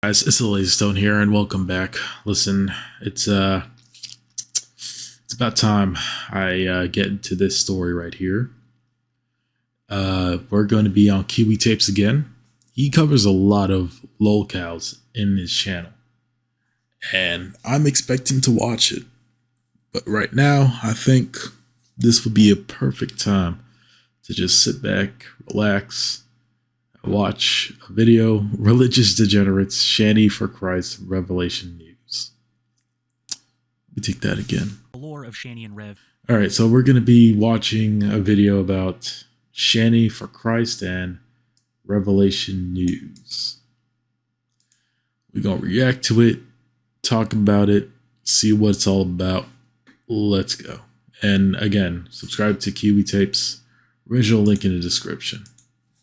Guys, it's the Lazy Stone here, and welcome back. Listen, it's about time I get into this story right here. We're going to be on Kiwi Tapes again. He covers a lot of lolcows in his channel, and I'm expecting to watch it. But right now, I think this would be a perfect time to just sit back, relax, watch a video, Religious Degenerates, ShannyForChrist, Revelation News. Let me take that again. The lore of Shanny and Rev. Alright, so we're going to be watching a video about ShannyForChrist and Revelation News. We're going to react to it, talk about it, see what it's all about. Let's go. And again, subscribe to Kiwi Tapes. Original link in the description.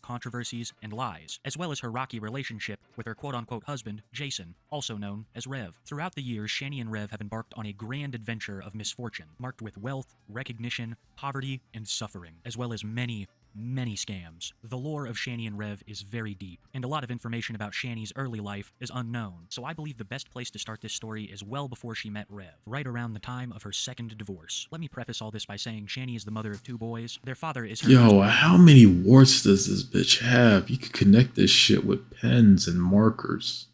Controversies, and lies, as well as her rocky relationship with her quote-unquote husband, Jason, also known as Rev. Throughout the years, Shanny and Rev have embarked on a grand adventure of misfortune, marked with wealth, recognition, poverty, and suffering, as well as many scams. The lore of Shanny and Rev is very deep, and a lot of information about Shanny's early life is unknown, so I believe the best place to start this story is well before she met Rev, right around the time of her second divorce. Let me preface all this by saying Shanny is the mother of 2 boys. Their father is her Yo, how many warts does this bitch have? You could connect this shit with pens and markers.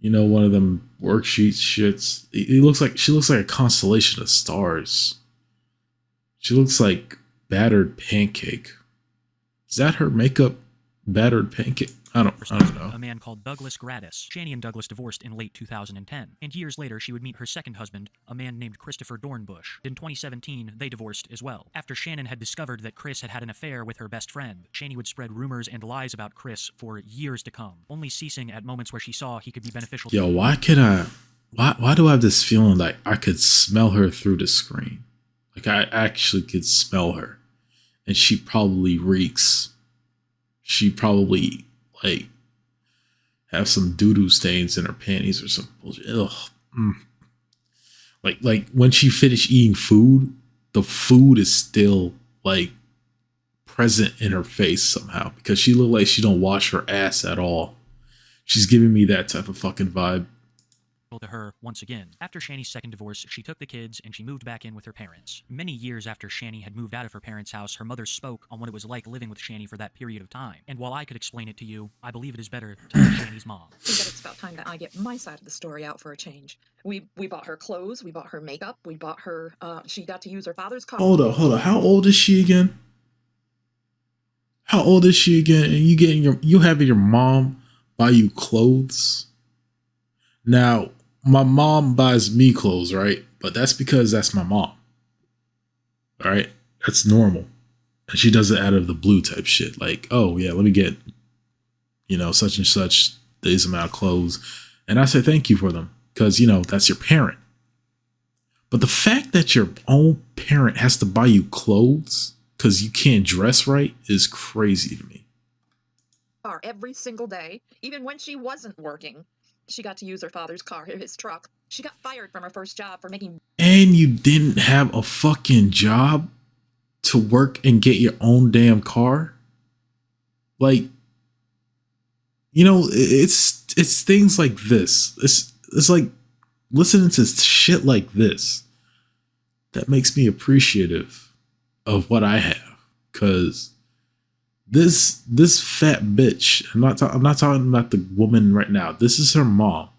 You know, one of them worksheet shits. She looks like a constellation of stars. She looks like battered pancake. Is that her makeup? Battered pancake? I don't know. A man called Douglas Gratis. Shanny and Douglas divorced in late 2010, and years later she would meet her second husband, a man named Christopher Dornbush. In 2017, they divorced as well. After Shannon had discovered that Chris had had an affair with her best friend, Shanny would spread rumors and lies about Chris for years to come, only ceasing at moments where she saw he could be beneficial. Yo, why do I have this feeling like I could smell her through the screen? Like I actually could smell her. And she probably reeks. She probably like have some doo-doo stains in her panties or some bullshit. Ugh. Like when she finished eating food, the food is still like present in her face somehow because she looked like she don't wash her ass at all. She's giving me that type of fucking vibe. To her once again. After Shanny's second divorce, she took the kids and she moved back in with her parents. Many years after Shanny had moved out of her parents' house, her mother spoke on what it was like living with Shanny for that period of time. And while I could explain it to you, I believe it is better to let Shanny's mom. I think that it's about time that I get my side of the story out for a change. We bought her clothes, we bought her makeup, we bought her, she got to use her father's car. Hold on. How old is she again? How old is she again? And you having your mom buy you clothes? Now, my mom buys me clothes, right? But that's because that's my mom. All right? That's normal. And she does it out of the blue type shit. Like, oh, yeah, let me get, such and such this amount of clothes. And I say thank you for them because, that's your parent. But the fact that your own parent has to buy you clothes because you can't dress right is crazy to me. Every single day, even when she wasn't working. She got to use her father's car, his truck. She got fired from her first job for making... And you didn't have a fucking job to work and get your own damn car? Like, it's things like this. It's like listening to shit like this that makes me appreciative of what I have. Because this fat bitch, I'm not talking about the woman right now. This is her mom.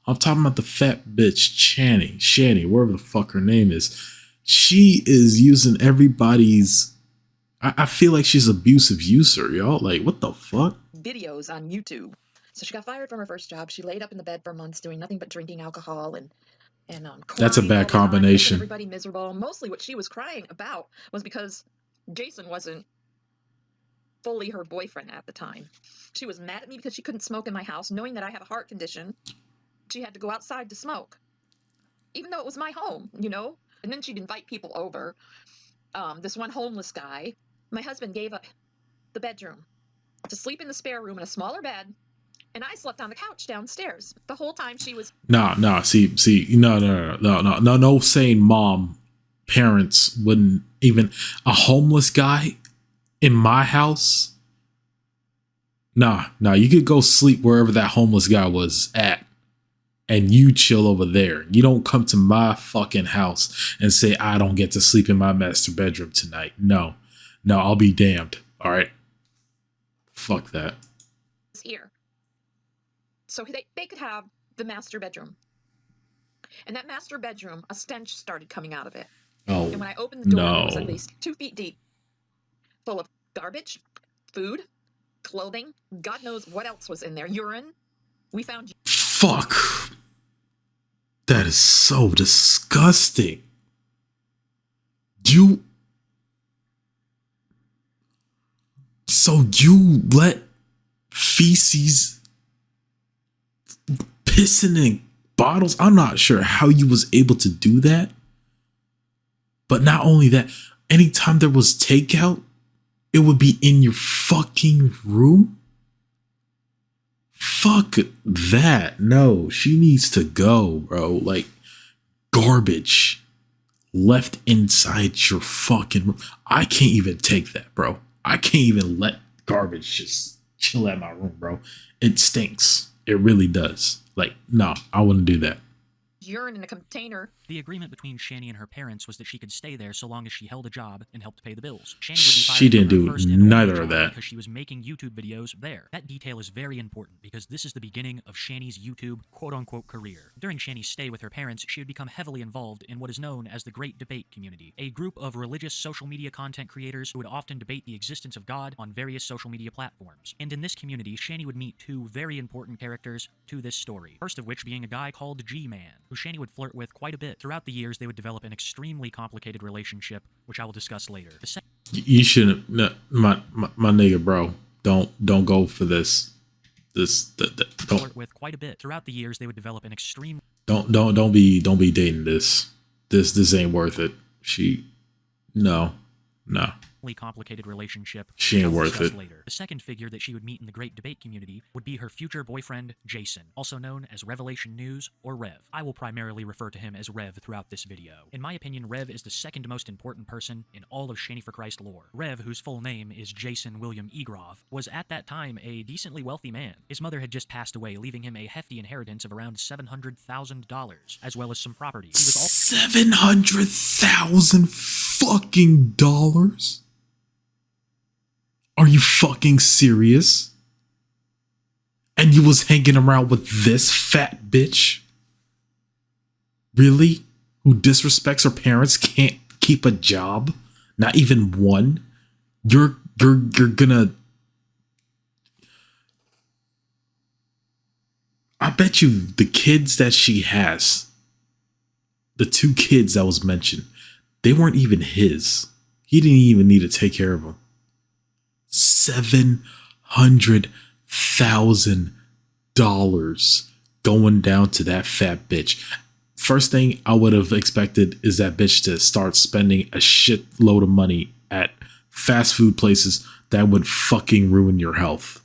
I'm talking about the fat bitch, Shanny, wherever the fuck her name is. She is using everybody's. I feel like she's abusive user, y'all. Like, what the fuck? Videos on YouTube. So she got fired from her first job. She laid up in the bed for months doing nothing but drinking alcohol and that's a bad combination. Everybody miserable. Mostly what she was crying about was because Jason wasn't fully her boyfriend at the time. She was mad at me because she couldn't smoke in my house, knowing that I have a heart condition. She had to go outside to smoke, even though it was my home, And then she'd invite people over. This one homeless guy, my husband gave up the bedroom to sleep in the spare room in a smaller bed, and I slept on the couch downstairs the whole time she was... No, saying mom, parents wouldn't even... A homeless guy in my house Nah, you could go sleep wherever that homeless guy was at, and you chill over there. You don't come to my fucking house and say I don't get to sleep in my master bedroom tonight. No, I'll be damned. All right, fuck that. Ear. So they could have the master bedroom. And that master bedroom, a stench started coming out of it. Oh And when I opened the door, it was at no. least 2 feet deep, full of garbage, food, clothing, God knows what else was in there. Urine. We found Fuck. That is so disgusting. So you let feces pissing in bottles? I'm not sure how you was able to do that. But not only that, anytime there was takeout, it would be in your fucking room? Fuck that. No, she needs to go, bro. Like, garbage left inside your fucking room. I can't even take that, bro. I can't even let garbage just chill at my room, bro. It stinks. It really does. Like, no, I wouldn't do that. urine in a container. The agreement between Shanny and her parents was that she could stay there so long as she held a job and helped pay the bills. Shanny would be fired She didn't from her do first and only neither job of that. because she was making YouTube videos there. That detail is very important because this is the beginning of Shanny's YouTube quote-unquote career. During Shanny's stay with her parents, she would become heavily involved in what is known as the Great Debate Community, a group of religious social media content creators who would often debate the existence of God on various social media platforms. And in this community, Shanny would meet two very important characters to this story. First of which being a guy called G-Man, who Shanny would flirt with quite a bit. Throughout the years, they would develop an extremely complicated relationship, which I will discuss later. You shouldn't, no, my nigga, bro. Don't go for this. Don't flirt with quite a bit. Throughout the years, they would develop an extreme. Don't be dating this. This ain't worth it. No. Complicated relationship. She ain't worth it. Later. The second figure that she would meet in the Great Debate Community would be her future boyfriend, Jason, also known as Revelation News or Rev. I will primarily refer to him as Rev throughout this video. In my opinion, Rev is the second most important person in all of ShannyForChrist lore. Rev, whose full name is Jason William Egrov, was at that time a decently wealthy man. His mother had just passed away, leaving him a hefty inheritance of around $700,000, as well as some property. He was also $700,000 fucking dollars? Are you fucking serious? And you was hanging around with this fat bitch? Really? Who disrespects her parents, can't keep a job? Not even one? You're gonna... I bet you the kids that she has, the two kids that was mentioned, they weren't even his. He didn't even need to take care of them. $700,000 going down to that fat bitch. First thing I would have expected is that bitch to start spending a shitload of money at fast food places that would fucking ruin your health.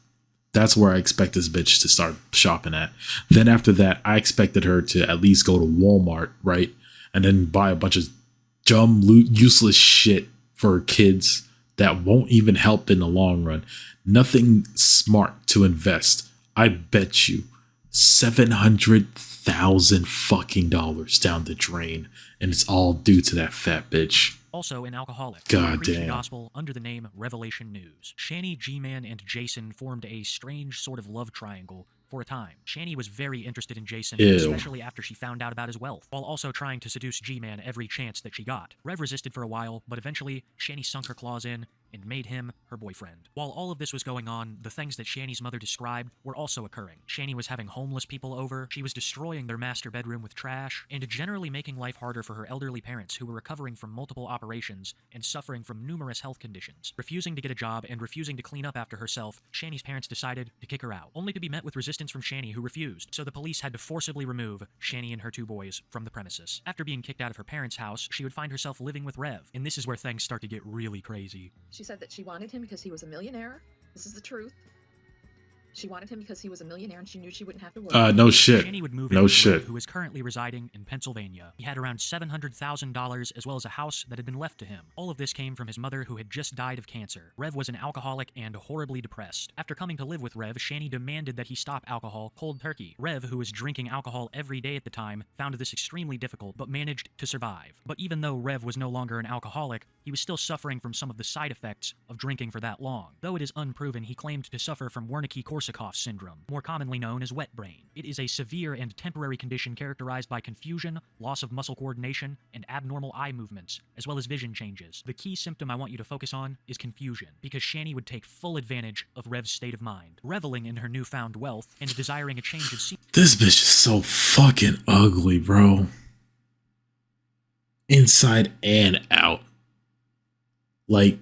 That's where I expect this bitch to start shopping at. Then after that, I expected her to at least go to Walmart, right? And then buy a bunch of dumb, useless shit for her kids that won't even help in the long run. Nothing smart to invest. I bet you $700,000 fucking dollars down the drain, and it's all due to that fat bitch. Also an alcoholic. God Preaching damn. the gospel under the name Revelation News. Shanny, G-Man, and Jason formed a strange sort of love triangle for a time. Shanny was very interested in Jason, Ew. especially after she found out about his wealth, while also trying to seduce G-Man every chance that she got. Rev resisted for a while, but eventually, Shanny sunk her claws in and made him her boyfriend. While all of this was going on, the things that Shanny's mother described were also occurring. Shanny was having homeless people over, she was destroying their master bedroom with trash, and generally making life harder for her elderly parents who were recovering from multiple operations and suffering from numerous health conditions. Refusing to get a job and refusing to clean up after herself, Shanny's parents decided to kick her out, only to be met with resistance from Shanny, who refused, so the police had to forcibly remove Shanny and her two boys from the premises. After being kicked out of her parents' house, she would find herself living with Rev, and this is where things start to get really crazy. She said that she wanted him because he was a millionaire. This is the truth. She wanted him because he was a millionaire and she knew she wouldn't have to work. No shit. Shanny would move No in with shit. Rev, who is currently residing in Pennsylvania. He had around $700,000 as well as a house that had been left to him. All of this came from his mother, who had just died of cancer. Rev was an alcoholic and horribly depressed. After coming to live with Rev, Shanny demanded that he stop alcohol cold turkey. Rev, who was drinking alcohol every day at the time, found this extremely difficult but managed to survive. But even though Rev was no longer an alcoholic, he was still suffering from some of the side effects of drinking for that long. Though it is unproven, he claimed to suffer from Wernicke-Korsakoff syndrome, more commonly known as wet brain. It is a severe and temporary condition characterized by confusion, loss of muscle coordination, and abnormal eye movements, as well as vision changes. The key symptom I want you to focus on is confusion, because Shanny would take full advantage of Rev's state of mind, reveling in her newfound wealth and desiring a change of scene. This bitch is so fucking ugly, bro. Inside and out. Like,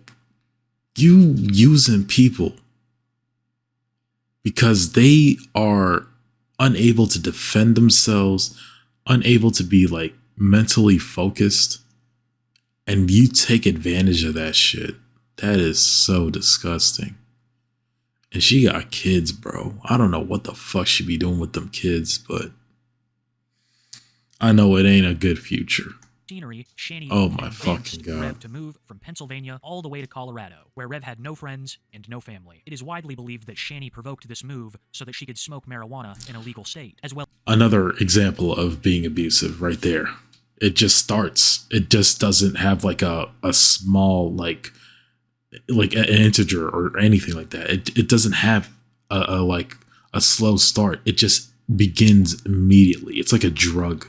you using people because they are unable to defend themselves, unable to be like mentally focused, and you take advantage of that shit. That is so disgusting. And she got kids, bro. I don't know what the fuck she be doing with them kids, but I know it ain't a good future. Scenery, Shanny Oh my convinced fucking God. Rev to move from Pennsylvania all the way to Colorado, where Rev had no friends and no family. It is widely believed that Shanny provoked this move so that she could smoke marijuana in a legal state, as well. Another example of being abusive right there. It just starts. It just doesn't have like a small like an integer or anything like that. It doesn't have a slow start. It just begins immediately. It's like a drug.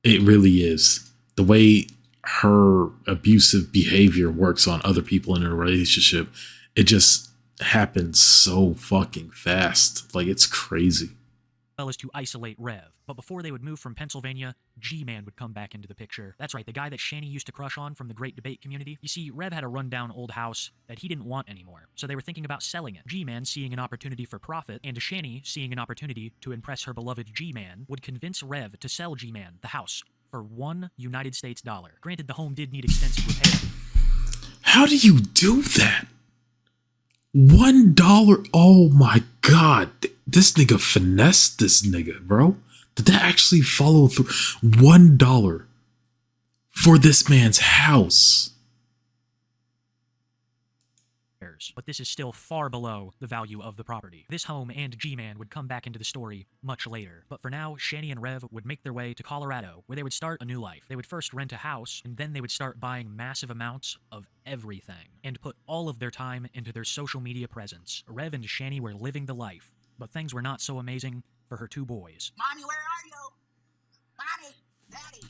It really is. The way her abusive behavior works on other people in a relationship, it just happens so fucking fast. Like, it's crazy. Well as to isolate Rev. But before they would move from Pennsylvania, G-Man would come back into the picture. That's right, the guy that Shanny used to crush on from the Great Debate community. You see, Rev had a rundown old house that he didn't want anymore, so they were thinking about selling it. G-Man, seeing an opportunity for profit, and Shanny, seeing an opportunity to impress her beloved G-Man, would convince Rev to sell G-Man the house for $1 United States dollar. Granted, the home did need extensive repair. How do you do that? $1? Oh my God. This nigga finessed this nigga, bro. Did that actually follow through? $1 for this man's house. But this is still far below the value of the property. This home and G-Man would come back into the story much later. But for now, Shanny and Rev would make their way to Colorado, where they would start a new life. They would first rent a house, and then they would start buying massive amounts of everything, and put all of their time into their social media presence. Rev and Shanny were living the life, but things were not so amazing for her two boys. Mommy, where are you? Mommy, Daddy.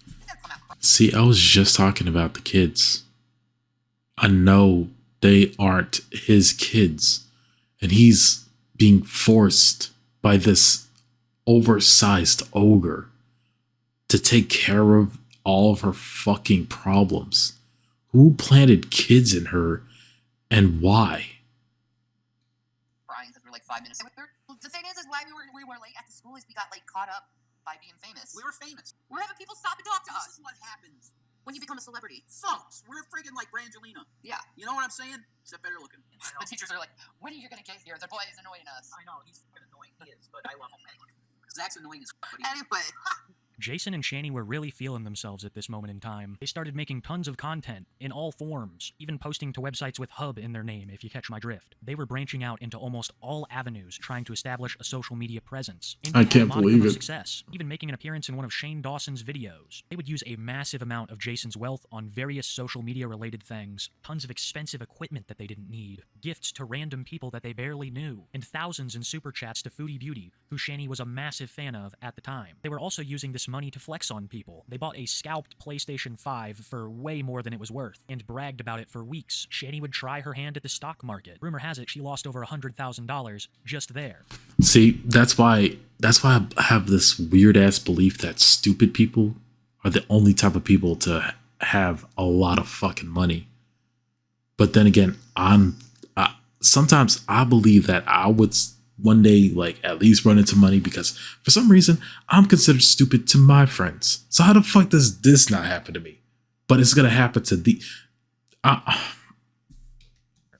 See, I was just talking about the kids. I know they aren't his kids, and he's being forced by this oversized ogre to take care of all of her fucking problems. Who planted kids in her, and why? Crying because we're like 5 minutes. The thing is why we were late at the school is we got like caught up by being famous. We were famous. We're having people stop and talk to us. This is what happens when you become a celebrity. folks. We're friggin' like Brangelina. Yeah. You know what I'm saying? Except better looking. The teachers are like, when are you gonna get here? The boy is annoying us. I know, he's fucking annoying. He is, but I love him. Zach's annoying as fuck, but he- Anyway. Jason and Shanny were really feeling themselves at this moment in time. They started making tons of content in all forms, even posting to websites with Hub in their name, if you catch my drift. They were branching out into almost all avenues, trying to establish a social media presence. And I they had can't a modicum believe of it. Success, even making an appearance in one of Shane Dawson's videos. They would use a massive amount of Jason's wealth on various social media related things, tons of expensive equipment that they didn't need, gifts to random people that they barely knew, and thousands in super chats to Foodie Beauty, who Shanny was a massive fan of at the time. They were also using this money to flex on people. They bought a scalped PlayStation 5 for way more than it was worth, and bragged about it for weeks. Shanny would try her hand at the stock market. Rumor has it she lost over $100,000 just there. See, that's why I have this weird ass belief that stupid people are the only type of people to have a lot of fucking money. But then again, sometimes I believe that I would one day like at least run into money because for some reason I'm considered stupid to my friends. So how the fuck does this not happen to me? But it's gonna happen to the.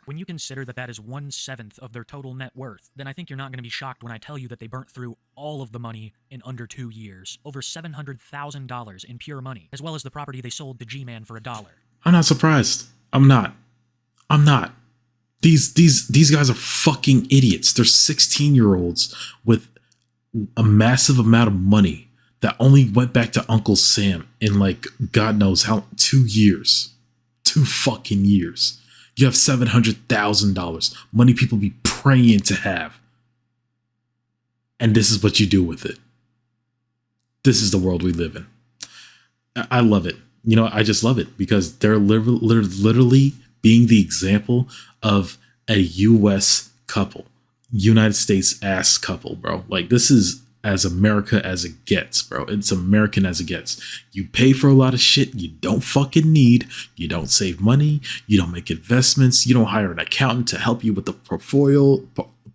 When you consider that that is 1/7 of their total net worth, then I think you're not going to be shocked when I tell you that they burnt through all of the money in under 2 years. Over $700,000 in pure money, as well as the property they sold to G-Man for $1. I'm not surprised. I'm not. These guys are fucking idiots. They're 16-year-olds with a massive amount of money that only went back to Uncle Sam in like God knows how 2 years. 2 fucking years. You have $700,000. Money people be praying to have. And this is what you do with it. This is the world we live in. I love it. You know, I just love it because they're literally being the example of a U.S. couple. United States ass couple, bro. Like, this is as America as it gets, bro. It's American as it gets. You pay for a lot of shit you don't fucking need. You don't save money. You don't make investments. You don't hire an accountant to help you with the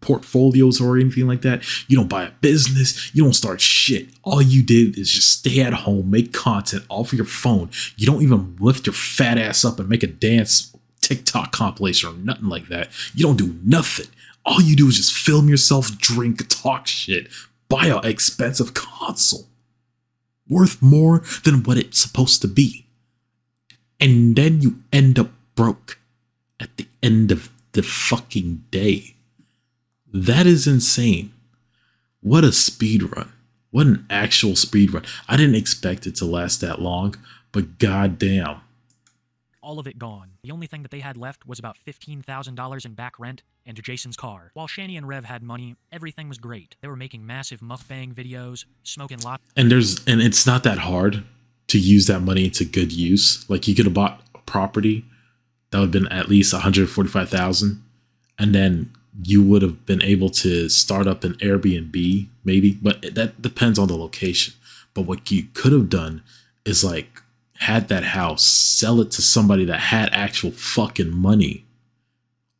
portfolios or anything like that. You don't buy a business. You don't start shit. All you did is just stay at home, make content off of your phone. You don't even lift your fat ass up and make a dance TikTok compilation or nothing like that. You don't do nothing. All you do is just film yourself, drink, talk shit, buy an expensive console worth more than what it's supposed to be. And then you end up broke at the end of the fucking day. That is insane. What a speed run. What an actual speed run. I didn't expect it to last that long, but goddamn. All of it gone. The only thing that they had left was about $15,000 in back rent and Jason's car. While Shanny and Rev had money, everything was great. They were making massive mukbang videos, smoking lots. And it's not that hard to use that money to good use. Like, you could have bought a property that would have been at least $145,000, and then you would have been able to start up an Airbnb, maybe, but that depends on the location. But what you could have done is like had that house, sell it to somebody that had actual fucking money,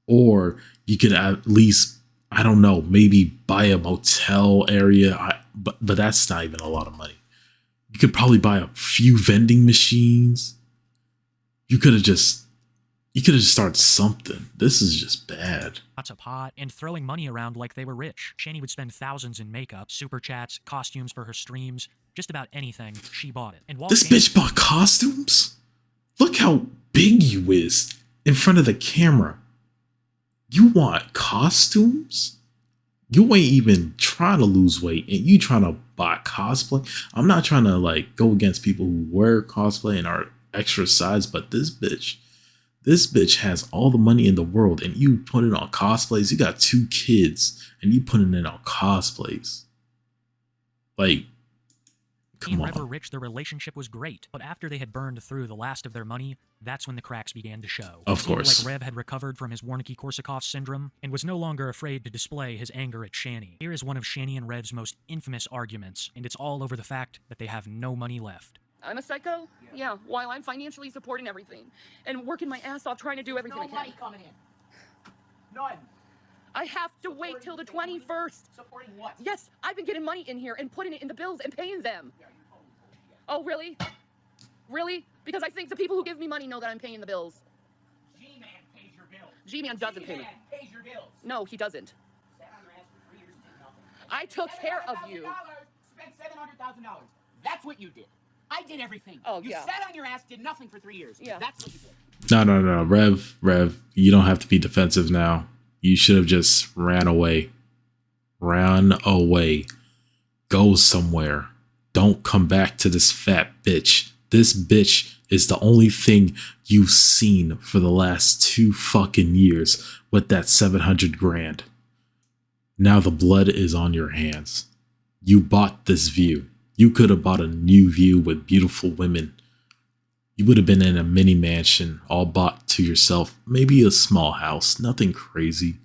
or you could at least, I don't know, maybe buy a motel area, but that's not even a lot of money. You could probably buy a few vending machines. You could have just started something. This is just bad. Lots of pot and throwing money around like they were rich. Shanny would spend thousands in makeup, super chats, costumes for her streams, just about anything. She bought it. And while This bitch bought costumes? Look how big you is in front of the camera. You want costumes? You ain't even trying to lose weight and you trying to buy cosplay. I'm not trying to like go against people who wear cosplay and are extra size, but this bitch has all the money in the world and you put it on cosplays. You got 2 kids and you putting it on cosplays. Like, come on. Rev were rich, their relationship was great, but after they had burned through the last of their money, that's when the cracks began to show. Of It seemed course. like Rev had recovered from his Wernicke-Korsakoff syndrome and was no longer afraid to display his anger at Shanny. Here is one of Shanny and Rev's most infamous arguments, and it's all over the fact that they have no money left. I'm a psycho? Yeah, while I'm financially supporting everything and working my ass off trying to do everything I No can. money coming in. None. I have to wait till the 21st. Supporting what? Yes, I've been getting money in here and putting it in the bills and paying them. Yeah, you told me. Yeah. Oh, really? Really? Because I think the people who give me money know that I'm paying the bills. G-Man pays your bills. G-Man doesn't pay me. G-Man pays your bills. No, he doesn't. Sat on your ass for 3 years and did nothing. I took care of you. Spent $700,000. That's what you did. I did everything. Oh, you yeah. sat on your ass, did nothing for 3 years. Yeah. That's what you did. No. Rev, you don't have to be defensive now. You should have just ran away. Ran away. Go somewhere. Don't come back to this fat bitch. This bitch is the only thing you've seen for the last 2 fucking years with that 700 grand. Now the blood is on your hands. You bought this view. You could have bought a new view with beautiful women. You would have been in a mini mansion, all bought to yourself. Maybe a small house, nothing crazy.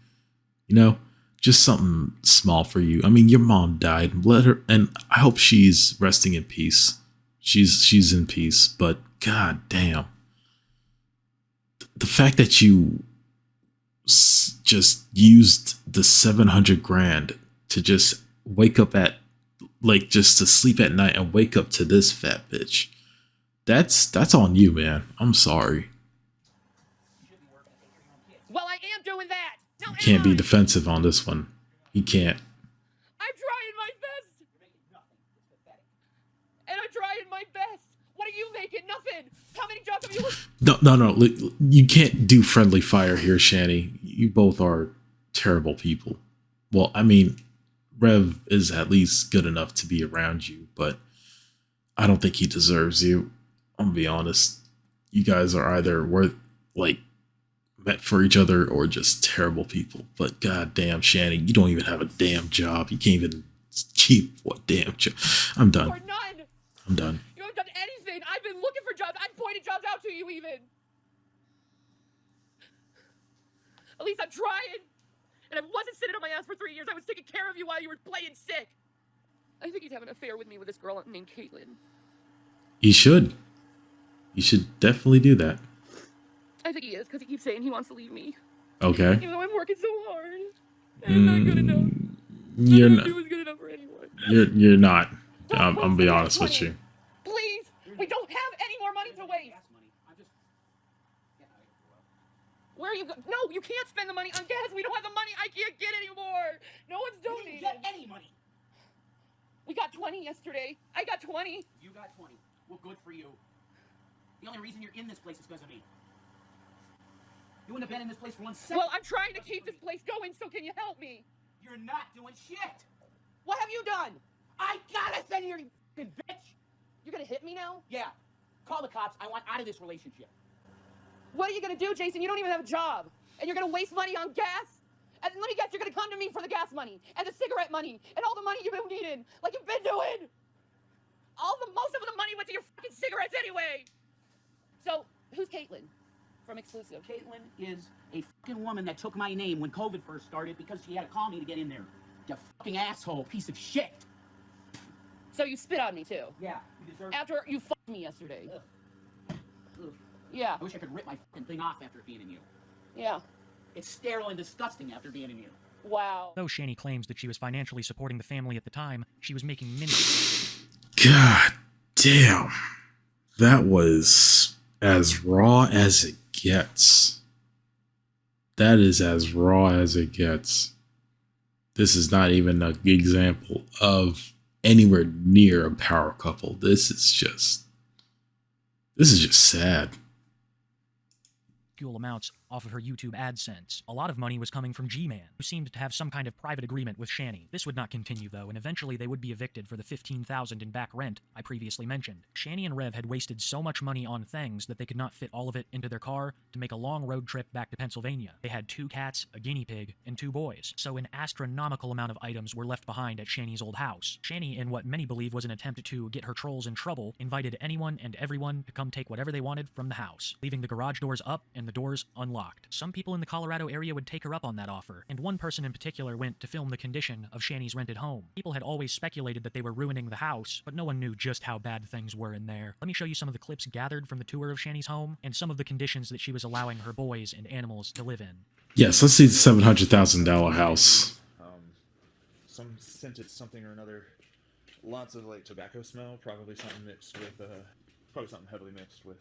You know, just something small for you. I mean, your mom died. Let her, and I hope she's resting in peace. She's in peace, but god damn. The fact that you just used the 700 grand to just wake up at, like, just to sleep at night and wake up to this fat bitch. That's on you, man. I'm sorry. Well, I am Now, You can't be am I? defensive on this one. You can't. I'm trying my best. You're making nothing. It's pathetic. And I'm trying my best. What are you making? Nothing. How many jobs have you worked? No. You can't do friendly fire here, Shanny. You both are terrible people. Well, I mean, Rev is at least good enough to be around you, but I don't think he deserves you. I'm gonna be honest. You guys are either meant for each other or just terrible people. But goddamn, Shanny, you don't even have a damn job. You can't even keep what damn job. I'm done. Or none. I'm done. You haven't done anything. I've been looking for jobs. I've pointed jobs out to you even. At least I'm trying. And I wasn't sitting on my ass for 3 years. I was taking care of you while you were playing sick. I think he's having an affair with me with this girl named Caitlin. You should. You should definitely do that. I think he is, because he keeps saying he wants to leave me. Okay. Even though I'm working so hard. And I'm not good enough. You're Nothing I not. do is good enough for anyone. You're not. Don't I'm waste gonna be the honest gas with money. you. Please! We don't have any more money to waste! Gas money. I'm just getting out of here for a while. Where are you No, you can't spend the money on gas! We don't have the money I can't get anymore! No one's You didn't donating! get any money. We got 20 yesterday. I got 20. You got 20. Well, good for you. The only reason you're in this place is because of me. You wouldn't have been in this place for 1 second. Well, I'm trying to keep this place going, so can you help me? You're not doing shit. What have you done? I gotta send you, you fucking bitch. You're gonna hit me now? Yeah. Call the cops. I want out of this relationship. What are you gonna do, Jason? You don't even have a job. And you're gonna waste money on gas? And let me guess, you're gonna come to me for the gas money, and the cigarette money, and all the money you've been needing, like you've been doing. Most of the money went to your fucking cigarettes anyway. So, who's Caitlin from Exclusive? Caitlin is a fucking woman that took my name when COVID first started because she had to call me to get in there. You fucking asshole, piece of shit. So you spit on me too? Yeah, you deserve. After you fucked me yesterday? Ugh. Ugh. Yeah, I wish I could rip my fucking thing off after being in you. yeah. It's sterile and disgusting after being in you. Wow. Though Shanny claims that she was financially supporting the family at the time, she was making many. God damn. That was as raw as it gets. That is as raw as it gets. This is not even an example of anywhere near a power couple. This is just sad. Amounts off of her YouTube AdSense. A lot of money was coming from G-Man, who seemed to have some kind of private agreement with Shanny. This would not continue though, and eventually they would be evicted for the $15,000 in back rent I previously mentioned. Shanny and Rev had wasted so much money on things that they could not fit all of it into their car to make a long road trip back to Pennsylvania. They had 2 cats, a guinea pig, and 2 boys, so an astronomical amount of items were left behind at Shanny's old house. Shanny, in what many believe was an attempt to get her trolls in trouble, invited anyone and everyone to come take whatever they wanted from the house, leaving the garage doors up and the doors unlocked. Some people in the Colorado area would take her up on that offer, and one person in particular went to film the condition of Shanny's rented home. People had always speculated that they were ruining the house, but no one knew just how bad things were in there. Let me show you some of the clips gathered from the tour of Shanny's home, and some of the conditions that she was allowing her boys and animals to live in. Yes, let's see the $700,000 house. Some scented something or another. Lots of like tobacco smell, probably something mixed with probably something heavily mixed with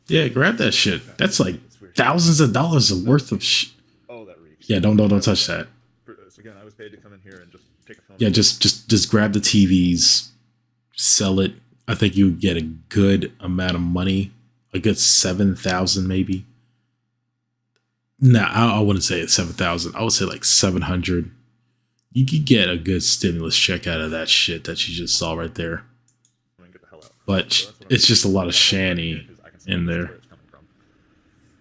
Yeah, grab that shit. That's like thousands of dollars worth of shit. Oh, that reeks. Yeah, don't touch that. So again, I was paid to come in here and just take a film. Yeah, just grab the TVs, sell it. I think you get a good amount of money, a good 7,000 maybe. No, I wouldn't say it's 7,000. I would say like 700. You could get a good stimulus check out of that shit that you just saw right there. Get the hell out. But So that's what it's I'm just a lot doing. of Shanny I can smell in where there. it's coming from.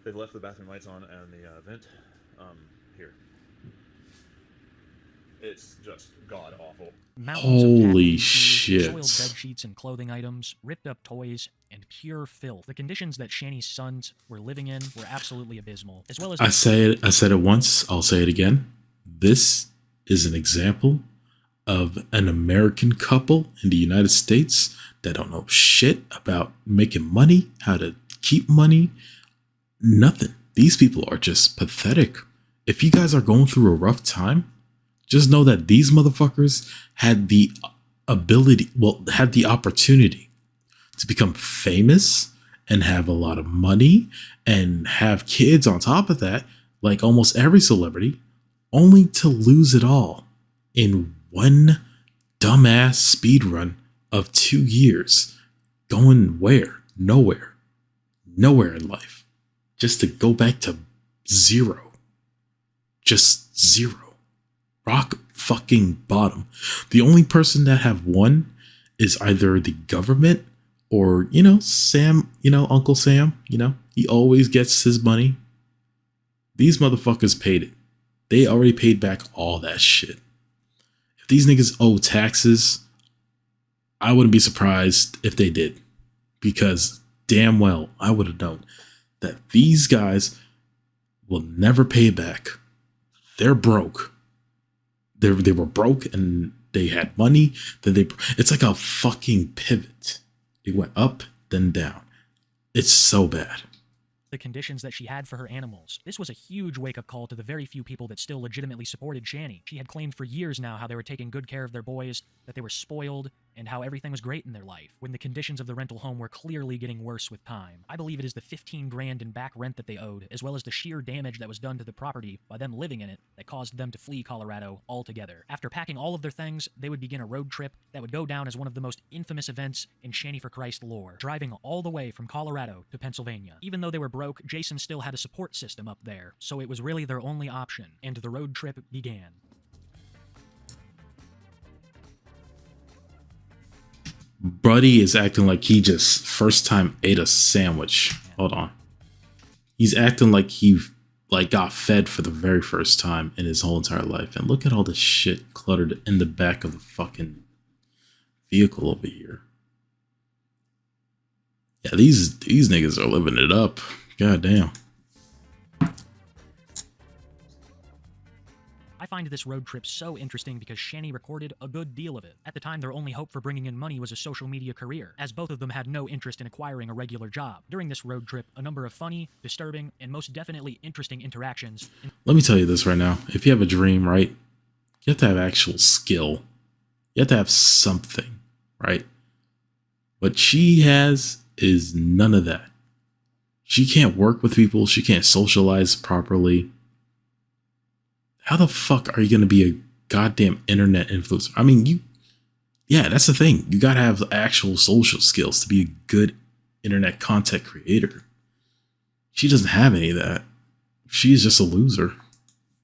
They've left the bathroom lights on and the vent here. It's just god awful. Mountains of Holy cat food, shit. soiled bed sheets and clothing items, ripped up toys, and pure filth. The conditions that Shanny's sons were living in were absolutely abysmal, as well as I said it once, I'll say it again. This is an example of an American couple in the United States that don't know shit about making money, how to keep money, nothing. These people are just pathetic. If you guys are going through a rough time, just know that these motherfuckers had the had the opportunity to become famous and have a lot of money and have kids on top of that. like almost every celebrity, only to lose it all in one dumbass speed run of 2 years. Going where? Nowhere. Nowhere in life. Just to go back to zero. Just zero. Rock fucking bottom. The only person that have won is either the government or, Sam, Uncle Sam, he always gets his money. These motherfuckers paid it. They already paid back all that shit. If these niggas owe taxes, I wouldn't be surprised if they did. Because damn well, I would have known that these guys will never pay back. They're broke. They were broke and they had money. It's like a fucking pivot. It went up, then down. It's so bad. The conditions that she had for her animals. This was a huge wake-up call to the very few people that still legitimately supported Shanny. She had claimed for years now how they were taking good care of their boys, that they were spoiled, and how everything was great in their life, when the conditions of the rental home were clearly getting worse with time. I believe it is the $15,000 in back rent that they owed, as well as the sheer damage that was done to the property by them living in it, that caused them to flee Colorado altogether. After packing all of their things, they would begin a road trip that would go down as one of the most infamous events in ShannyForChrist lore, driving all the way from Colorado to Pennsylvania. Even though they were broke, Jason still had a support system up there, so it was really their only option, and the road trip began. Buddy is acting like he just first time ate a sandwich. Hold on. He's acting like he got fed for the very first time in his whole entire life. And look at all the shit cluttered in the back of the fucking vehicle over here. Yeah, these niggas are living it up. God damn. I find this road trip so interesting because Shanny recorded a good deal of it. At the time, their only hope for bringing in money was a social media career, as both of them had no interest in acquiring a regular job. During this road trip, a number of funny, disturbing, and most definitely interesting interactions. Let me tell you this right now. If you have a dream, right, you have to have actual skill. You have to have something, right? What she has is none of that. She can't work with people. She can't socialize properly. How the fuck are you going to be a goddamn internet influencer? I mean, yeah, that's the thing. You got to have actual social skills to be a good internet content creator. She doesn't have any of that. She's just a loser.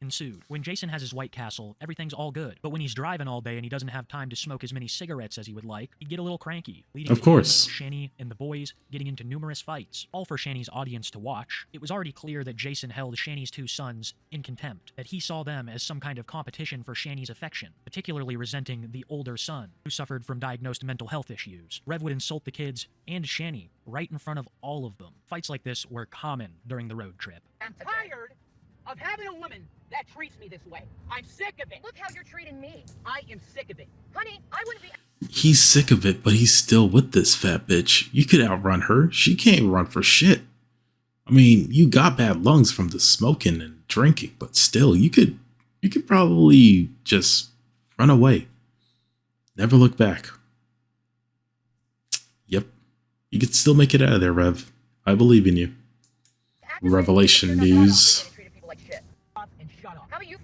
Ensued. When Jason has his White Castle, everything's all good. But when he's driving all day and he doesn't have time to smoke as many cigarettes as he would like, he'd get a little cranky, leading of course. to him, Shanny, and the boys getting into numerous fights, all for Shanny's audience to watch. It was already clear that Jason held Shanny's two sons in contempt, that he saw them as some kind of competition for Shanny's affection, particularly resenting the older son, who suffered from diagnosed mental health issues. Rev would insult the kids and Shanny right in front of all of them. Fights like this were common during the road trip. I'm tired of having a woman that treats me this way. I'm sick of it. Look how you're treating me. I am sick of it. Honey, I wouldn't be... He's sick of it, but he's still with this fat bitch. You could outrun her. She can't run for shit. I mean, you got bad lungs from the smoking and drinking, but still, you could probably just run away. Never look back. Yep. You could still make it out of there, Rev. I believe in you. Revelation news. How about you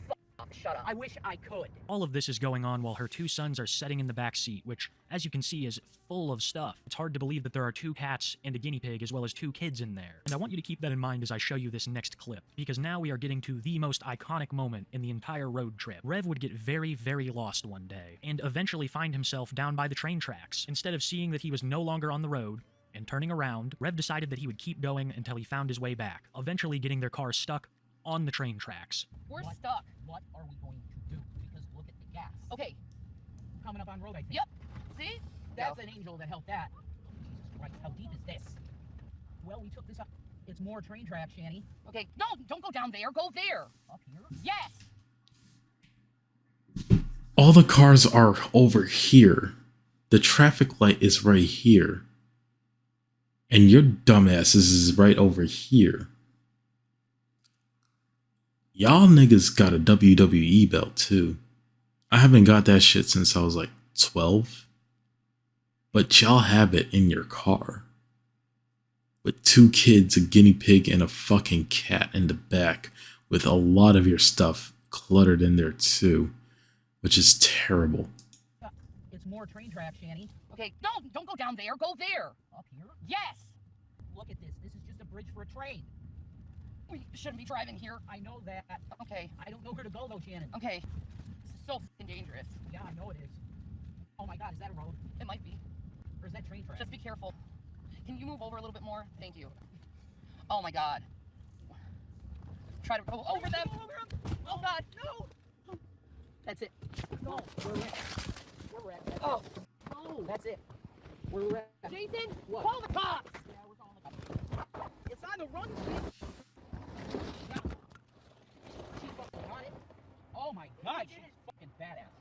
shut up? I wish I could. All of this is going on while her two sons are sitting in the back seat, which, as you can see, is full of stuff. It's hard to believe that there are 2 cats and a guinea pig as well as 2 kids in there. And I want you to keep that in mind as I show you this next clip, because now we are getting to the most iconic moment in the entire road trip. Rev would get very, very lost one day, and eventually find himself down by the train tracks. Instead of seeing that he was no longer on the road, and turning around, Rev decided that he would keep going until he found his way back, eventually getting their car stuck on the train tracks. We're stuck. What are we going to do? Because look at the gas. Okay. Coming up on road, I think. Yep. See? That's an angel that helped that. Jesus Christ, how deep is this? Well, we took this up. It's more train track, Shanny. Okay. No, don't go down there. Go there. Up here? Yes. All the cars are over here. The traffic light is right here. And your dumbass is right over here. Y'all niggas got a WWE belt too. I haven't got that shit since I was like 12. But y'all have it in your car. With 2 kids, a guinea pig, and a fucking cat in the back. with a lot of your stuff cluttered in there too, which is terrible. It's more train tracks, Shanny. Okay, don't go down there. Go there. Up here? Yes. Look at this. This is just a bridge for a train. We shouldn't be driving here. I know that. Okay. I don't know where to go, though, Shannon. Okay. This is so fucking dangerous. Yeah, I know it is. Oh my god, is that a road? It might be. Or is that train track? Just be careful. Can you move over a little bit more? Thank you. Oh my god. Try to go over them. Oh god, no. That's it. No, we're wrecked. We're wrecked. That's Oh. it. No, that's it. We're wrecked. Jason, What? call the cops. Yeah, we're calling the cops. It's on the run, bitch. Yeah. She's fucking on it. Oh my god, she's fucking badass.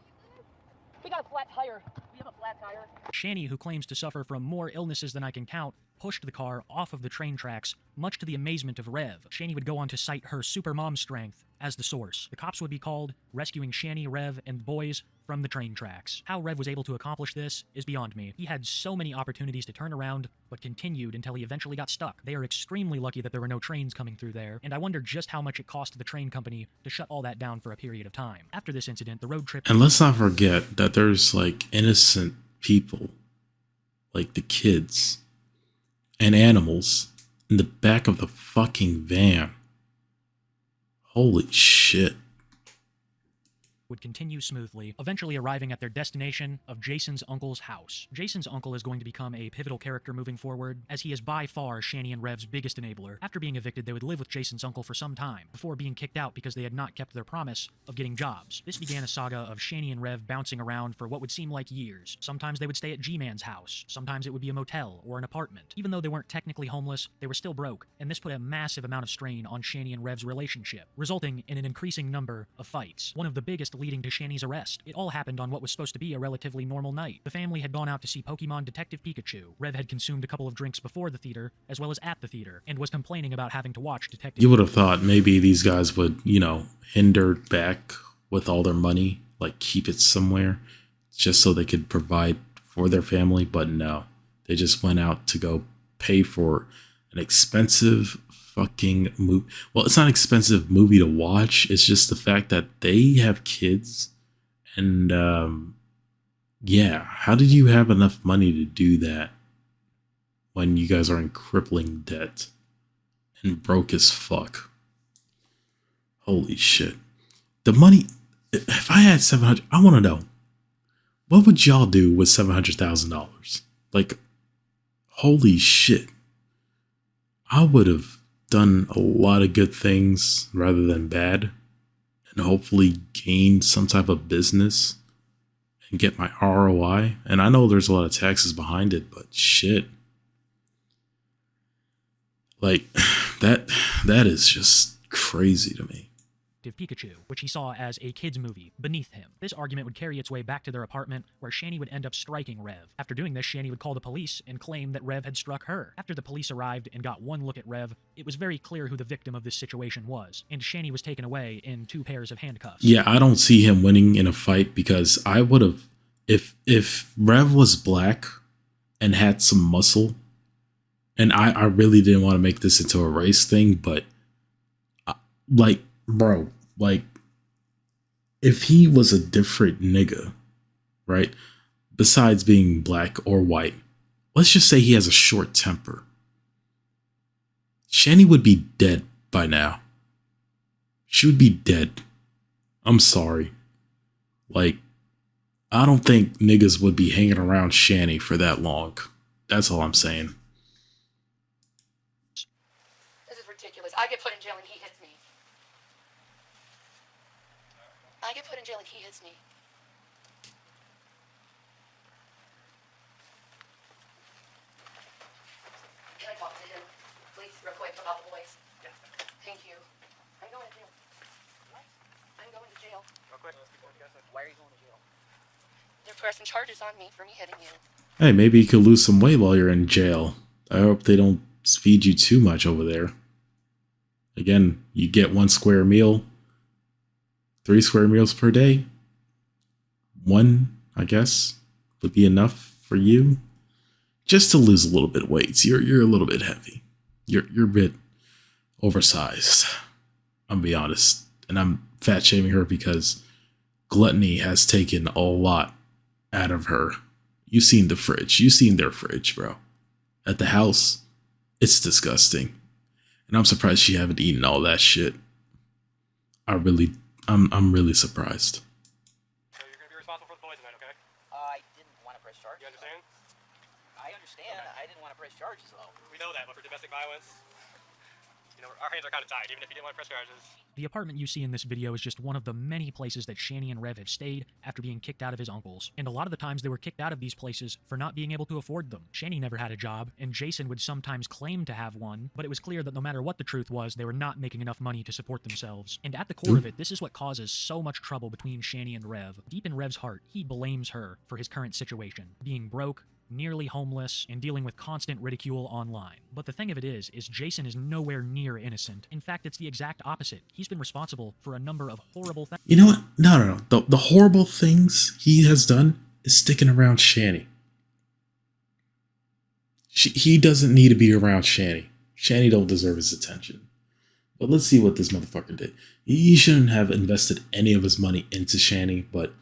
We got a flat tire. We have a flat tire. Shanny, who claims to suffer from more illnesses than I can count, pushed the car off of the train tracks, much to the amazement of Rev. Shanny would go on to cite her super mom strength as the source. The cops would be called, rescuing Shanny, Rev, and the boys from the train tracks. How Rev was able to accomplish this is beyond me. He had so many opportunities to turn around, but continued until he eventually got stuck. They are extremely lucky that there were no trains coming through there, and I wonder just how much it cost the train company to shut all that down for a period of time. After this incident, the road trip... And let's not forget that there's like innocent people, like the kids and animals in the back of the fucking van. Holy shit. would continue smoothly, eventually arriving at their destination of Jason's uncle's house. Jason's uncle is going to become a pivotal character moving forward, as he is by far Shanny and Rev's biggest enabler. After being evicted, they would live with Jason's uncle for some time, before being kicked out because they had not kept their promise of getting jobs. This began a saga of Shanny and Rev bouncing around for what would seem like years. Sometimes they would stay at G-Man's house, sometimes it would be a motel or an apartment. Even though they weren't technically homeless, they were still broke, and this put a massive amount of strain on Shanny and Rev's relationship, resulting in an increasing number of fights, one of the biggest leading to Shanny's arrest. It all happened on what was supposed to be a relatively normal night. The family had gone out to see Pokemon Detective Pikachu. Rev had consumed a couple of drinks before the theater, as well as at the theater, and was complaining about having to watch Detective You would have thought maybe these guys would, hinder back with all their money, like keep it somewhere, just so they could provide for their family, but no. They just went out to go pay for an expensive fucking movie. Well, it's not an expensive movie to watch. It's just the fact that they have kids. And how did you have enough money to do that when you guys are in crippling debt and broke as fuck? Holy shit. The money, if I had 700, I want to know, what would y'all do with $700,000? Like, holy shit. I would have done a lot of good things rather than bad, and hopefully gain some type of business and get my ROI. And I know there's a lot of taxes behind it, but shit. Like, that is just crazy to me. Pikachu, which he saw as a kid's movie, beneath him. This argument would carry its way back to their apartment, where Shanny would end up striking Rev. After doing this, Shanny would call the police and claim that Rev had struck her. After the police arrived and got one look at Rev, it was very clear who the victim of this situation was, and Shanny was taken away in 2 pairs of handcuffs. Yeah, I don't see him winning in a fight, because I would have, if Rev was black and had some muscle, and I really didn't want to make this into a race thing, but bro, if he was a different nigga, right, besides being black or white, let's just say he has a short temper, Shanny would be dead by now. She would be dead. I'm sorry. I don't think niggas would be hanging around Shanny for that long. That's all I'm saying. This is ridiculous. I get put in jail and he hits me. I get put in jail and he hits me. Can I talk to him, please, real quick, about the boys? Yeah. Thank you. I'm going to jail. What? I'm going to jail. Real quick. Why are you going to jail? They're pressing charges on me for me hitting you. Hey, maybe you could lose some weight while you're in jail. I hope they don't feed you too much over there. Again, you get 1 square meal, 3 square meals per day. 1, I guess, would be enough for you, just to lose a little bit of weight. You're a little bit heavy. You're a bit oversized. I'm gonna be honest. And I'm fat shaming her because gluttony has taken a lot out of her. You seen the fridge. You seen their fridge, bro. At the house, it's disgusting. And I'm surprised she haven't eaten all that shit. I'm really surprised. So you're gonna be responsible for the boys tonight, okay? I didn't want to press charges. You understand? I understand. Okay. I didn't want to press charges, though. We know that, but for domestic violence, you know, our hands are kind of tied, even if you didn't want to press charges. The apartment you see in this video is just one of the many places that Shanny and Rev have stayed after being kicked out of his uncle's. And a lot of the times they were kicked out of these places for not being able to afford them. Shanny never had a job, and Jason would sometimes claim to have one, but it was clear that no matter what the truth was, they were not making enough money to support themselves. And at the core of it, this is what causes so much trouble between Shanny and Rev. Deep in Rev's heart, he blames her for his current situation, being broke, nearly homeless, and dealing with constant ridicule online. But the thing of it is Jason is nowhere near innocent. In fact, it's the exact opposite. He's been responsible for a number of horrible things. You know what? No. The horrible things he has done is sticking around Shanny. He doesn't need to be around Shanny. Shanny don't deserve his attention. But let's see what this motherfucker did. He shouldn't have invested any of his money into Shanny, but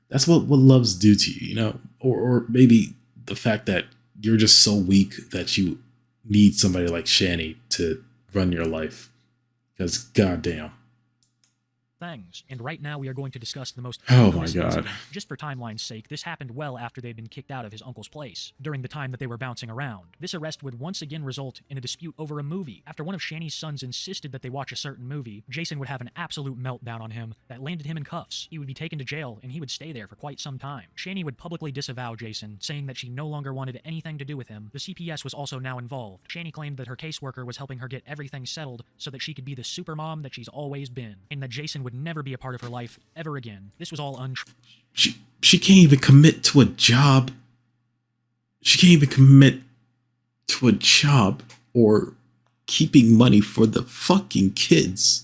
that's what loves do to you, you know? Or maybe the fact that you're just so weak that you need somebody like Shanny to run your life. Because goddamn. Things. And right now we are going to discuss the most Oh my infamous God. incident. Just for timeline's sake, this happened well after they'd been kicked out of his uncle's place, during the time that they were bouncing around. This arrest would once again result in a dispute over a movie. After one of Shanny's sons insisted that they watch a certain movie, Jason would have an absolute meltdown on him that landed him in cuffs. He would be taken to jail, and he would stay there for quite some time. Shanny would publicly disavow Jason, saying that she no longer wanted anything to do with him. The CPS was also now involved. Shanny claimed that her caseworker was helping her get everything settled so that she could be the supermom that she's always been, and that Jason would never be a part of her life ever again. This was all untrue. She can't even commit to a job. She can't even commit to a job or keeping money for the fucking kids.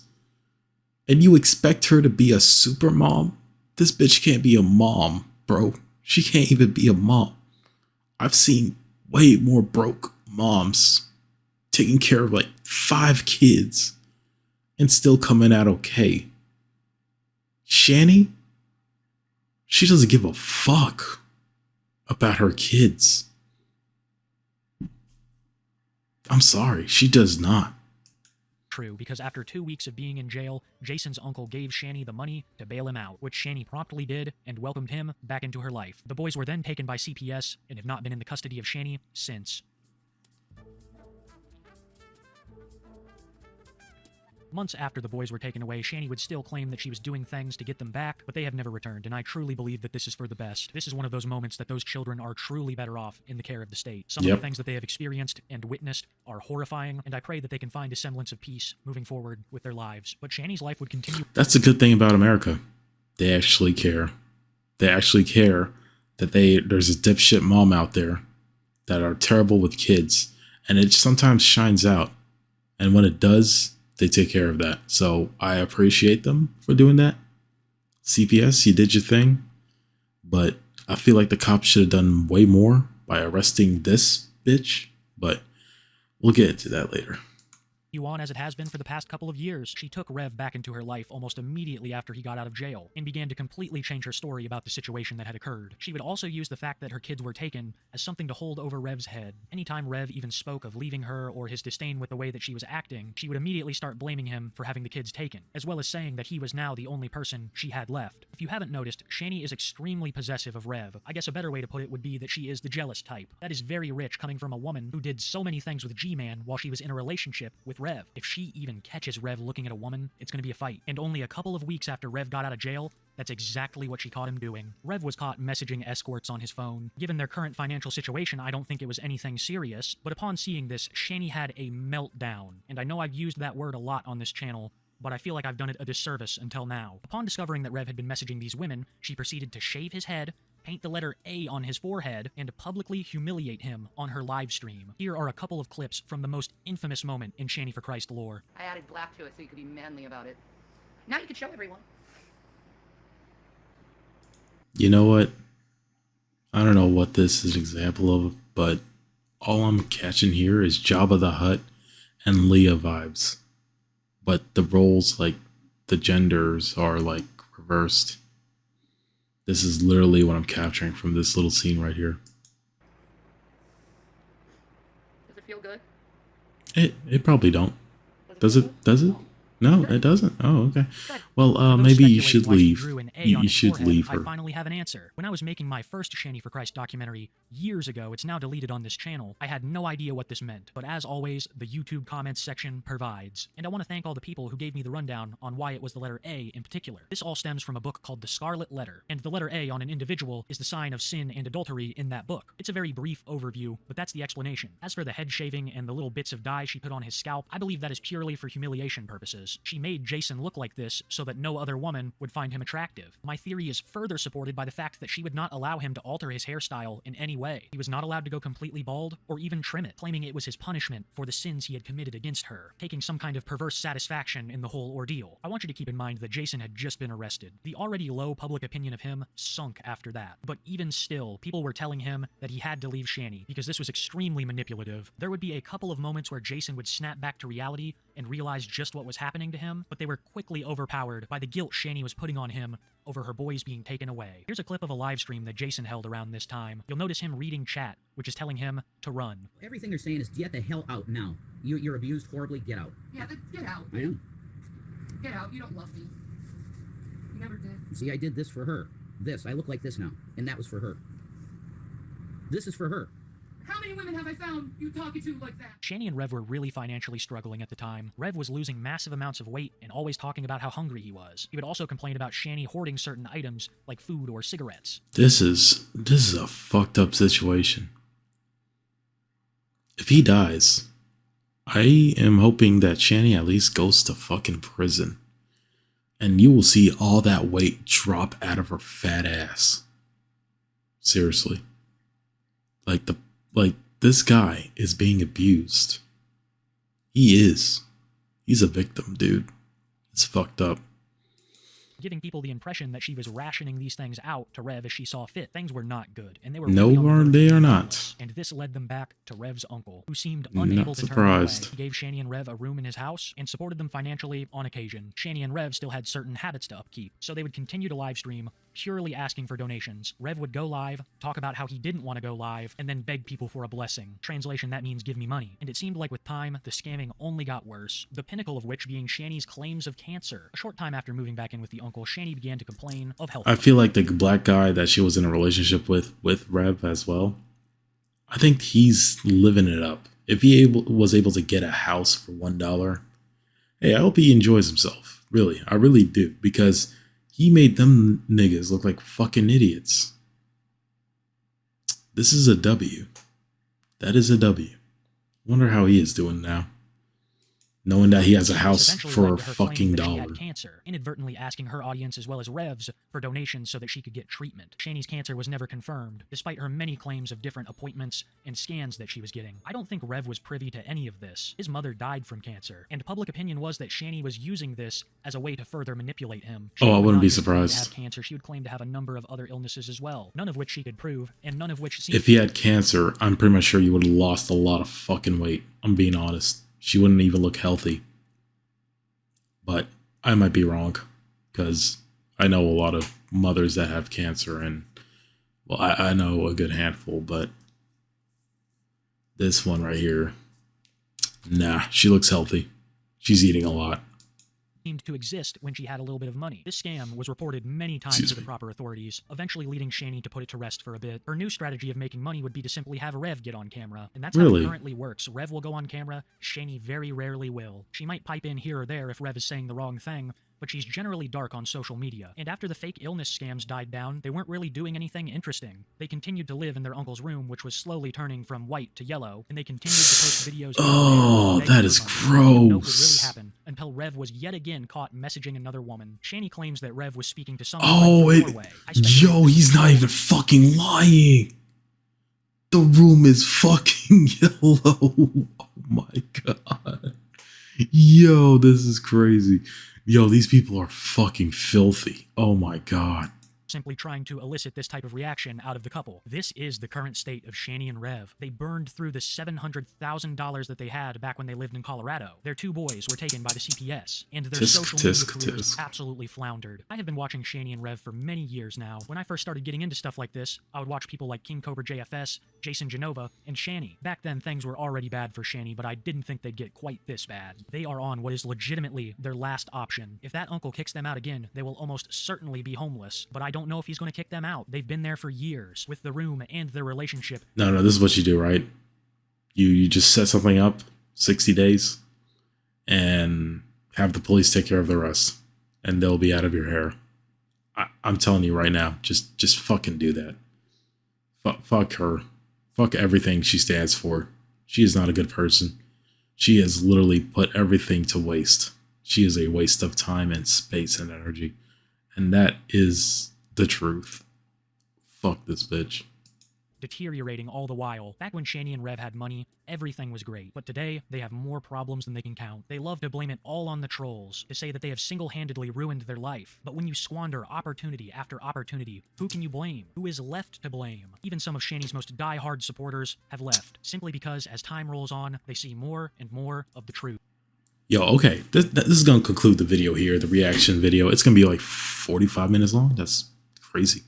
And you expect her to be a super mom? This bitch can't be a mom, bro. She can't even be a mom. I've seen way more broke moms taking care of like 5 kids and still coming out okay. Shanny, she doesn't give a fuck about her kids. I'm sorry, she does not. True, because after 2 weeks of being in jail, Jason's uncle gave Shanny the money to bail him out, which Shanny promptly did and welcomed him back into her life. The boys were then taken by CPS and have not been in the custody of Shanny since. Months after the boys were taken away, Shanny would still claim that she was doing things to get them back, but they have never returned, and I truly believe that this is for the best. This is one of those moments that those children are truly better off in the care of the state. Some of the things that they have experienced and witnessed are horrifying, and I pray that they can find a semblance of peace moving forward with their lives. But Shanny's life would continue. That's a good thing about America. They actually care. They actually care that there's a dipshit mom out there that are terrible with kids, and it sometimes shines out. And when it does, they take care of that. So I appreciate them for doing that. CPS, you did your thing. But I feel like the cops should have done way more by arresting this bitch. But we'll get into that later. On as it has been for the past couple of years. She took Rev back into her life almost immediately after he got out of jail and began to completely change her story about the situation that had occurred. She would also use the fact that her kids were taken as something to hold over Rev's head. Anytime Rev even spoke of leaving her or his disdain with the way that she was acting, she would immediately start blaming him for having the kids taken, as well as saying that he was now the only person she had left. If you haven't noticed, Shanny is extremely possessive of Rev. I guess a better way to put it would be that she is the jealous type. That is very rich coming from a woman who did so many things with G-Man while she was in a relationship with Rev. If she even catches Rev looking at a woman, it's going to be a fight. And only a couple of weeks after Rev got out of jail, that's exactly what she caught him doing. Rev was caught messaging escorts on his phone. Given their current financial situation, I don't think it was anything serious, but upon seeing this, Shanny had a meltdown. And I know I've used that word a lot on this channel, but I feel like I've done it a disservice until now. Upon discovering that Rev had been messaging these women, she proceeded to shave his head, paint the letter A on his forehead, and publicly humiliate him on her live stream. Here are a couple of clips from the most infamous moment in ShannyForChrist lore. I added black to it so you could be manly about it. Now you can show everyone. You know what? I don't know what this is an example of, but all I'm catching here is Jabba the Hutt and Leah vibes. but the roles, like the genders, are like reversed. This is literally what I'm capturing from this little scene right here. Does it feel good? It probably don't. Does it? Does it? No, it doesn't. Oh, okay. Good. Well, For those maybe you speculating should why she leave. drew an A You on his should forehead, leave I her. finally have an answer. When I was making my first Shanny for Christ documentary years ago, it's now deleted on this channel, I had no idea what this meant. But as always, the YouTube comments section provides. And I want to thank all the people who gave me the rundown on why it was the letter A in particular. This all stems from a book called The Scarlet Letter, and the letter A on an individual is the sign of sin and adultery in that book. It's a very brief overview, but that's the explanation. As for the head shaving and the little bits of dye she put on his scalp, I believe that is purely for humiliation purposes. She made Jason look like this so that no other woman would find him attractive. My theory is further supported by the fact that she would not allow him to alter his hairstyle in any way. He was not allowed to go completely bald or even trim it, claiming it was his punishment for the sins he had committed against her, taking some kind of perverse satisfaction in the whole ordeal. I want you to keep in mind that Jason had just been arrested. The already low public opinion of him sunk after that, but even still, people were telling him that he had to leave Shanny because this was extremely manipulative. There would be a couple of moments where Jason would snap back to reality and realize just what was happening to him, but they were quickly overpowered by the guilt Shanny was putting on him over her boys being taken away. Here's a clip of a live stream that Jason held around this time. You'll notice him reading chat, which is telling him to run. Everything they're saying is get the hell out now. You're abused horribly. Get out. Yeah, get out. I am. Get out. You don't love me. You never did. See, I did this for her. This. I look like this now. And that was for her. This is for her. How many women have I found you talking to like that? Shanny and Rev were really financially struggling at the time. Rev was losing massive amounts of weight and always talking about how hungry he was. He would also complain about Shanny hoarding certain items like food or cigarettes. This is a fucked up situation. If he dies, I am hoping that Shanny at least goes to fucking prison. And you will see all that weight drop out of her fat ass. Seriously. Like this guy is being abused. He is. He's a victim, dude. It's fucked up. Giving people the impression that she was rationing these things out to Rev as she saw fit. Things were not good, and they were No, really on the verge they of are being not. homeless. And this led them back to Rev's uncle, who seemed Not unable to turn them away. surprised. He gave Shanny and Rev a room in his house and supported them financially on occasion. Shanny and Rev still had certain habits to upkeep, so they would continue to live stream, purely asking for donations. Rev would go live, talk about how he didn't want to go live, and then beg people for a blessing. Translation, that means give me money. And it seemed like with time, the scamming only got worse, the pinnacle of which being Shanny's claims of cancer. A short time after moving back in with the uncle, Shanny began to complain of health. I feel like the black guy that she was in a relationship with Rev as well, I think he's living it up. If he was able to get a house for $1, hey, I hope he enjoys himself. Really, I really do, because he made them niggas look like fucking idiots. This is a W. That is a W. Wonder how he is doing now, knowing that he has a house Eventually for a led to her claim fucking that she dollar. had cancer, inadvertently asking her audience as well as Rev's for donations so that she could get treatment. Shanny's cancer was never confirmed, despite her many claims of different appointments and scans that she was getting. I don't think Rev was privy to any of this. His mother died from cancer, and public opinion was that Shanny was using this as a way to further manipulate him. Oh, I Shanny would wouldn't not be just claim to surprised. have cancer, she would claim to have a number of other illnesses as well, none of which she could prove, and none of which seemed If he had cancer, I'm pretty much sure you would have lost a lot of fucking weight. I'm being honest. She wouldn't even look healthy. But I might be wrong, because I know a lot of mothers that have cancer, and well, I know a good handful, but this one right here, nah, she looks healthy. She's eating a lot. seemed to exist when she had a little bit of money. This scam was reported many times Excuse to the me. proper authorities, eventually leading Shanny to put it to rest for a bit. Her new strategy of making money would be to simply have Rev get on camera, and that's how Really? it currently works. Rev will go on camera, Shanny very rarely will. She might pipe in here or there if Rev is saying the wrong thing, but she's generally dark on social media. And after the fake illness scams died down, they weren't really doing anything interesting. They continued to live in their uncle's room, which was slowly turning from white to yellow, and they continued to post videos. Oh, begging that for is money. They didn't know what would really gross. happen until Rev was yet again caught messaging another woman. Shanny claims that Rev was speaking to some Oh, woman from it, Norway. I speculate yo, this he's is not even fucking lying. The room is fucking yellow. Oh my god. Yo, this is crazy. Yo, these people are fucking filthy. Oh my god. simply trying to elicit this type of reaction out of the couple. This is the current state of Shanny and Rev. They burned through the $700,000 that they had back when they lived in Colorado. Their 2 boys were taken by the CPS, and their social media careers absolutely floundered. I have been watching Shanny and Rev for many years now. When I first started getting into stuff like this, I would watch people like King Cobra JFS, Jason Genova, and Shanny. Back then, things were already bad for Shanny, but I didn't think they'd get quite this bad. They are on what is legitimately their last option. If that uncle kicks them out again, they will almost certainly be homeless, but I don't know if he's going to kick them out. They've been there for years with the room and their relationship. No, this is what you do, right? You just set something up, 60 days, and have the police take care of the rest, and they'll be out of your hair. I'm telling you right now, just fucking do that. Fuck her. Fuck everything she stands for. She is not a good person. She has literally put everything to waste. She is a waste of time and space and energy. And that is the truth. Fuck this bitch. Deteriorating all the while. Back when Shanny and Rev had money, everything was great. But today, they have more problems than they can count. They love to blame it all on the trolls, to say that they have single-handedly ruined their life. But when you squander opportunity after opportunity, who can you blame? Who is left to blame? Even some of Shanny's most die-hard supporters have left, simply because as time rolls on, they see more and more of the truth. Yo, okay, this is going to conclude the video here, the reaction video. It's going to be like 45 minutes long. That's crazy.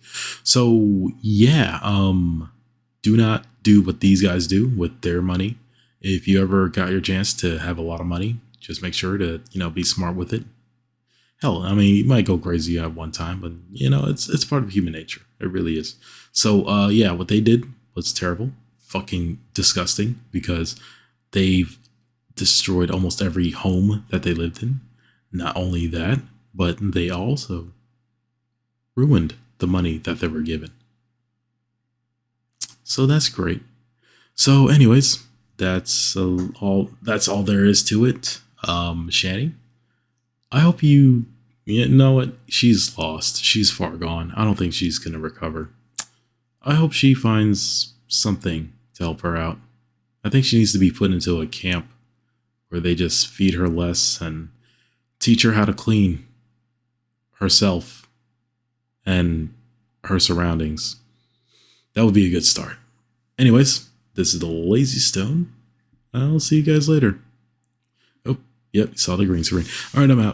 So, yeah, do not do what these guys do with their money. If you ever got your chance to have a lot of money, just make sure to, be smart with it. Hell, I mean, you might go crazy at one time, but, it's part of human nature. It really is. So, yeah, what they did was terrible, fucking disgusting, because they've destroyed almost every home that they lived in. Not only that, but they also ruined the money that they were given. So that's great. So anyways, that's all there is to it. Shanny, I hope you know what? She's lost. She's far gone. I don't think she's going to recover. I hope she finds something to help her out. I think she needs to be put into a camp where they just feed her less and teach her how to clean herself and her surroundings. That would be a good start. Anyways, this is the Lazy Stone. I'll see you guys later. Oh, yep, you saw the green screen. All right, I'm out.